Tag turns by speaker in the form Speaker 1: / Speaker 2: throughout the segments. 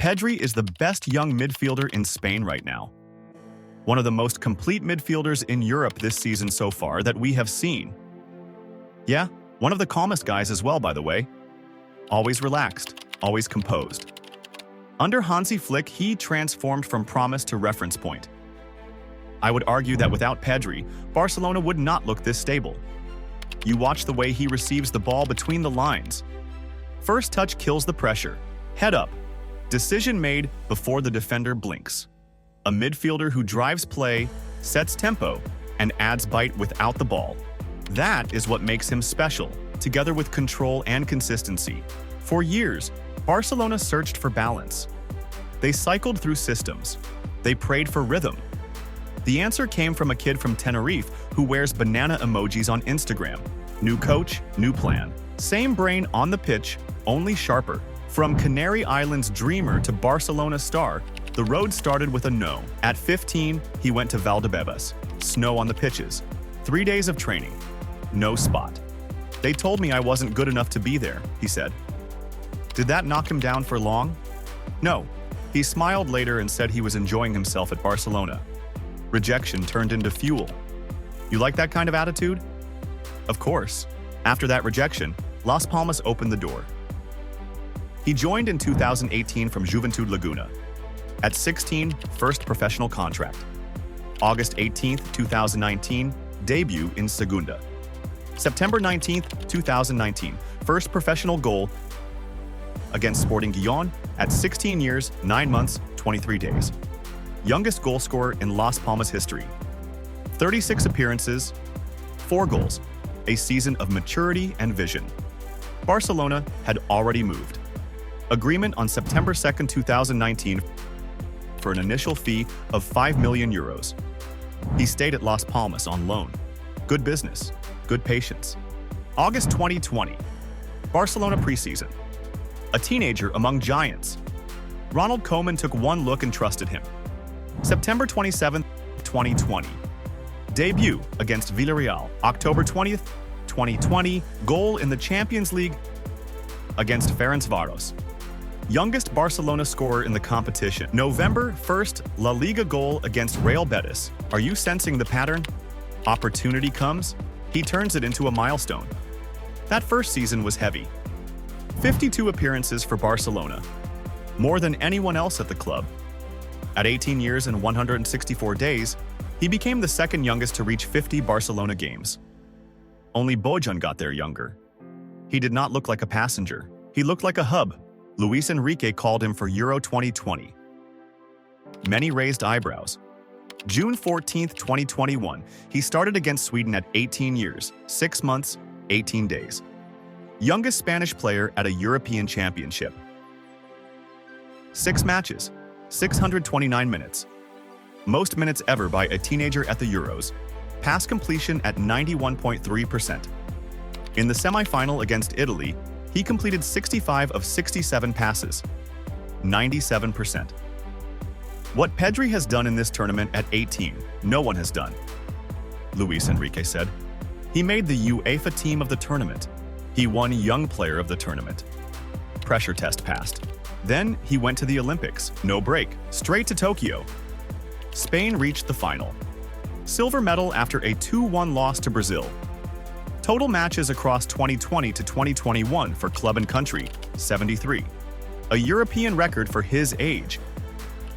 Speaker 1: Pedri is the best young midfielder in Spain right now. One of the most complete midfielders in Europe this season so far that we have seen. Yeah, one of the calmest guys as well, by the way. Always relaxed, always composed. Under Hansi Flick, he transformed from promise to reference point. I would argue that without Pedri, Barcelona would not look this stable. You watch the way he receives the ball between the lines. First touch kills the pressure. Head up. Decision made before the defender blinks. A midfielder who drives play, sets tempo, and adds bite without the ball. That is what makes him special, together with control and consistency. For years, Barcelona searched for balance. They cycled through systems. They prayed for rhythm. The answer came from a kid from Tenerife who wears banana emojis on Instagram. New coach, new plan. Same brain on the pitch, only sharper. From Canary Islands dreamer to Barcelona star, the road started with a no. At 15, he went to Valdebebas. Snow on the pitches. 3 days of training. No spot. They told me I wasn't good enough to be there, he said. Did that knock him down for long? No. He smiled later and said he was enjoying himself at Barcelona. Rejection turned into fuel. You like that kind of attitude? Of course. After that rejection, Las Palmas opened the door. He joined in 2018 from Juventud Laguna. At 16, first professional contract. August 18, 2019, debut in Segunda. September 19, 2019, first professional goal against Sporting Gijón at 16 years, 9 months, 23 days. Youngest goal scorer in Las Palmas history. 36 appearances, 4 goals, a season of maturity and vision. Barcelona had already moved. Agreement on September 2, 2019 for an initial fee of 5 million euros. He stayed at Las Palmas on loan. Good business, good patience. August 2020, Barcelona preseason. A teenager among giants. Ronald Koeman took one look and trusted him. September 27, 2020. Debut against Villarreal. October 20th, 2020. Goal in the Champions League against Ferencváros. Youngest Barcelona scorer in the competition. November 1st, La Liga goal against Real Betis. Are you sensing the pattern? Opportunity comes, he turns it into a milestone. That first season was heavy. 52 appearances for Barcelona. More than anyone else at the club. At 18 years and 164 days, he became the second youngest to reach 50 Barcelona games. Only Bojan got there younger. He did not look like a passenger. He looked like a hub. Luis Enrique called him for Euro 2020. Many raised eyebrows. June 14, 2021, he started against Sweden at 18 years, 6 months, 18 days. Youngest Spanish player at a European Championship. 6 matches, 629 minutes. Most minutes ever by a teenager at the Euros. Pass completion at 91.3%. In the semi-final against Italy, he completed 65 of 67 passes, 97%. What Pedri has done in this tournament at 18, no one has done, Luis Enrique said. He made the UEFA team of the tournament. He won Young Player of the tournament. Pressure test passed. Then he went to the Olympics, no break, straight to Tokyo. Spain reached the final. Silver medal after a 2-1 loss to Brazil. Total matches across 2020 to 2021 for club and country, 73. A European record for his age.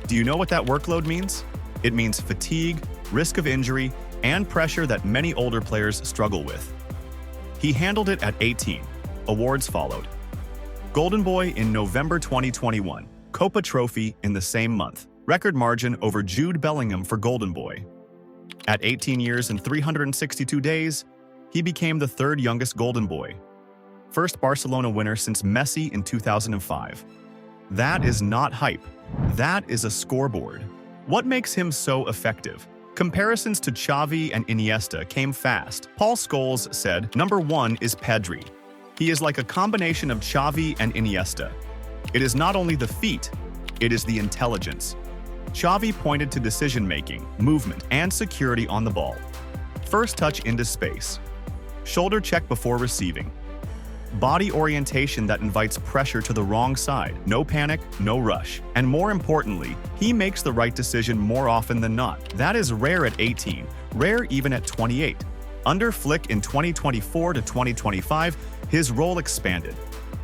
Speaker 1: Do you know what that workload means? It means fatigue, risk of injury, and pressure that many older players struggle with. He handled it at 18. Awards followed. Golden Boy in November 2021. Copa Trophy in the same month. Record margin over Jude Bellingham for Golden Boy. At 18 years and 362 days, he became the third youngest Golden Boy. First Barcelona winner since Messi in 2005. That is not hype. That is a scoreboard. What makes him so effective? Comparisons to Xavi and Iniesta came fast. Paul Scholes said, "Number 1 is Pedri. He is like a combination of Xavi and Iniesta. It is not only the feet, it is the intelligence." Xavi pointed to decision-making, movement, and security on the ball. First touch into space. Shoulder check before receiving. body orientation that invites pressure to the wrong side. No panic, no rush. And more importantly, he makes the right decision more often than not. That is rare at 18, rare even at 28. Under Flick in 2024 to 2025, his role expanded.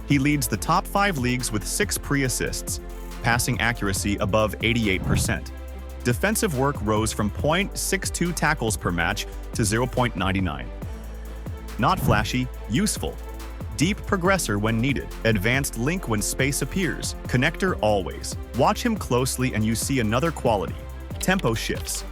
Speaker 1: He leads the top 5 leagues with 6 pre-assists, passing accuracy above 88%. Defensive work rose from 0.62 tackles per match to 0.99. Not flashy, useful. Deep progressor when needed. Advanced link when space appears. Connector always. Watch him closely and you see another quality. Tempo shifts.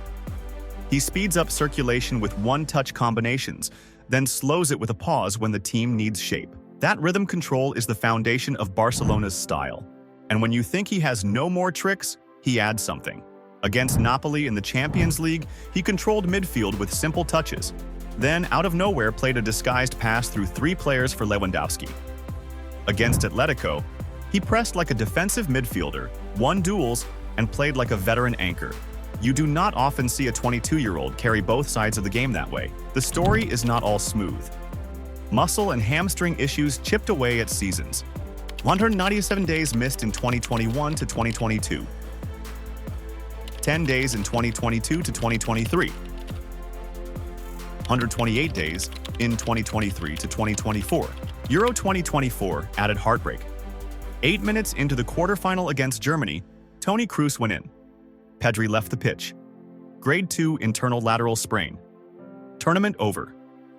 Speaker 1: He speeds up circulation with one-touch combinations, then slows it with a pause when the team needs shape. That rhythm control is the foundation of Barcelona's style. And when you think he has no more tricks, he adds something. Against Napoli in the Champions League, he controlled midfield with simple touches. Then, out of nowhere, played a disguised pass through 3 players for Lewandowski. Against Atletico, he pressed like a defensive midfielder, won duels, and played like a veteran anchor. You do not often see a 22-year-old carry both sides of the game that way. The story is not all smooth. Muscle and hamstring issues chipped away at seasons. 197 days missed in 2021 to 2022. 10 days in 2022 to 2023. 128 days in 2023 to 2024. Euro 2024 added heartbreak. 8 minutes into the quarterfinal against Germany, Toni Kroos went in. Pedri left the pitch. Grade 2 internal lateral sprain. Tournament over.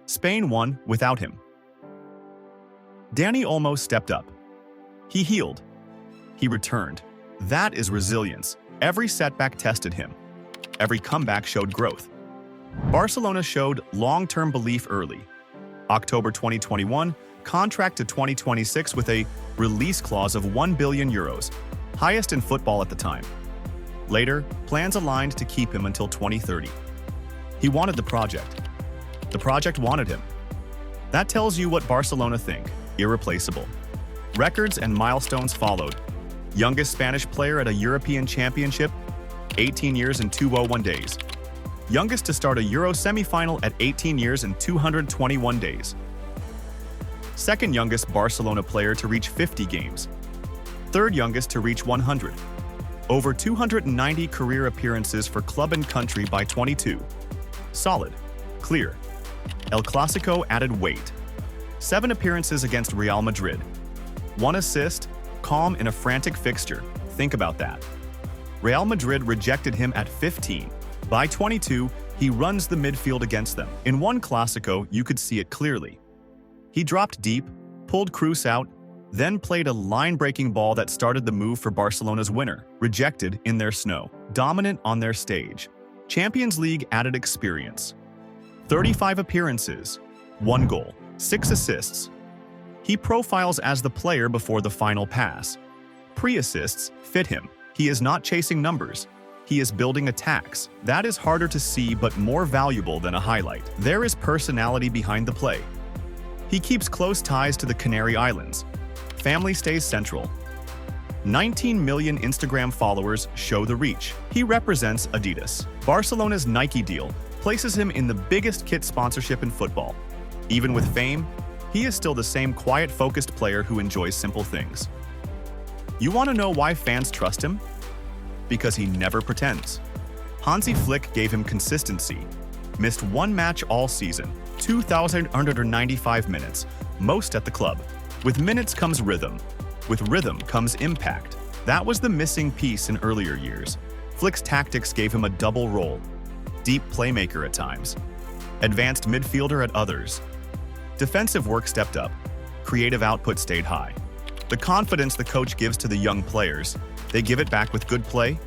Speaker 1: Spain won without him. Dani Olmo stepped up. He healed. He returned. That is resilience. Every setback tested him. Every comeback showed growth. Barcelona showed long-term belief early. October 2021, contract to 2026 with a release clause of €1 billion, highest in football at the time. Later, plans aligned to keep him until 2030. He wanted the project. The project wanted him. That tells you what Barcelona think. Irreplaceable. Records and milestones followed. Youngest Spanish player at a European Championship, 18 years and 201 days. Youngest to start a Euro semi-final at 18 years and 221 days. Second youngest Barcelona player to reach 50 games. Third youngest to reach 100. Over 290 career appearances for club and country by 22. Solid. Clear. El Clásico added weight. 7 appearances against Real Madrid. 1 assist, calm in a frantic fixture. Think about that. Real Madrid rejected him at 15. By 22, he runs the midfield against them. In one Clásico, you could see it clearly. He dropped deep, pulled Kroos out, then played a line-breaking ball that started the move for Barcelona's winner, rejected in their snow. Dominant on their stage. Champions League added experience. 35 appearances, 1 goal, 6 assists. He profiles as the player before the final pass. Pre-assists fit him. He is not chasing numbers. He is building attacks. That is harder to see but more valuable than a highlight. There is personality behind the play. He keeps close ties to the Canary Islands. Family stays central. 19 million Instagram followers show the reach. He represents Adidas. Barcelona's Nike deal places him in the biggest kit sponsorship in football. Even with fame, he is still the same quiet, focused player who enjoys simple things. You want to know why fans trust him? Because he never pretends. Hansi Flick gave him consistency. Missed 1 match all season, 2,195 minutes, most at the club. With minutes comes rhythm. With rhythm comes impact. That was the missing piece in earlier years. Flick's tactics gave him a double role. Deep playmaker at times. Advanced midfielder at others. Defensive work stepped up. Creative output stayed high. The confidence the coach gives to the young players, they give it back with good play,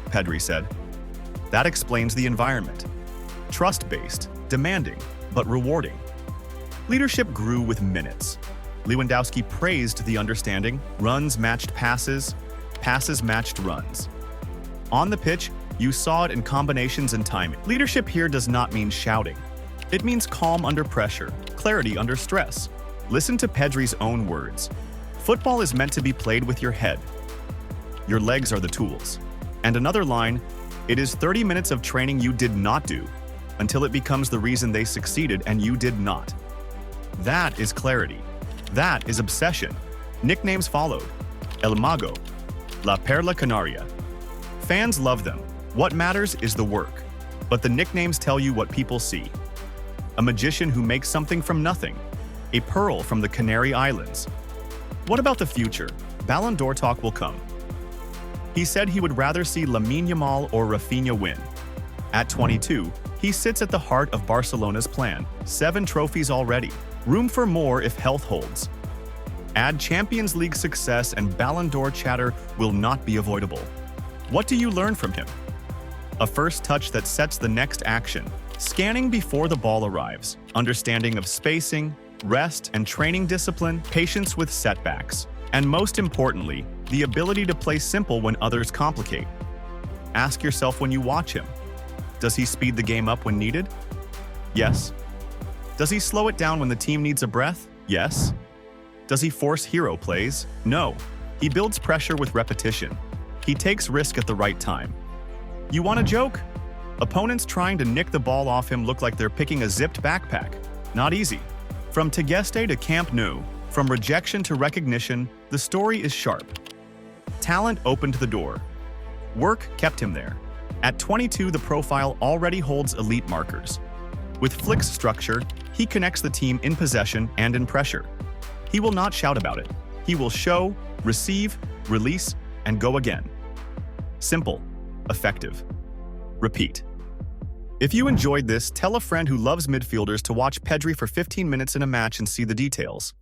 Speaker 1: Pedri said. That explains the environment. Trust-based, demanding, but rewarding. Leadership grew with minutes. Lewandowski praised the understanding. Runs matched passes, passes matched runs. On the pitch, you saw it in combinations and timing. Leadership here does not mean shouting. It means calm under pressure, clarity under stress. Listen to Pedri's own words. Football is meant to be played with your head. Your legs are the tools. And another line, it is 30 minutes of training you did not do, until it becomes the reason they succeeded and you did not. That is clarity. That is obsession. Nicknames followed. El Mago, La Perla Canaria. Fans love them. What matters is the work. But the nicknames tell you what people see. A magician who makes something from nothing. A pearl from the Canary Islands. What about the future? Ballon d'Or talk will come. He said he would rather see Lamine Yamal or Rafinha win. At 22, he sits at the heart of Barcelona's plan. 7 trophies already. Room for more if health holds. Add Champions League success and Ballon d'Or chatter will not be avoidable. What do you learn from him? A first touch that sets the next action. Scanning before the ball arrives. Understanding of spacing, rest and training discipline, patience with setbacks. And most importantly, the ability to play simple when others complicate. Ask yourself when you watch him. Does he speed the game up when needed? Yes. Does he slow it down when the team needs a breath? Yes. Does he force hero plays? No. He builds pressure with repetition. He takes risk at the right time. You want a joke? Opponents trying to nick the ball off him look like they're picking a zipped backpack. Not easy. From Tegeste to Camp Nou, from rejection to recognition, the story is sharp. Talent opened the door. Work kept him there. At 22, the profile already holds elite markers. With Flick's structure, he connects the team in possession and in pressure. He will not shout about it. He will show, receive, release, and go again. Simple, effective. Repeat. If you enjoyed this, tell a friend who loves midfielders to watch Pedri for 15 minutes in a match and see the details.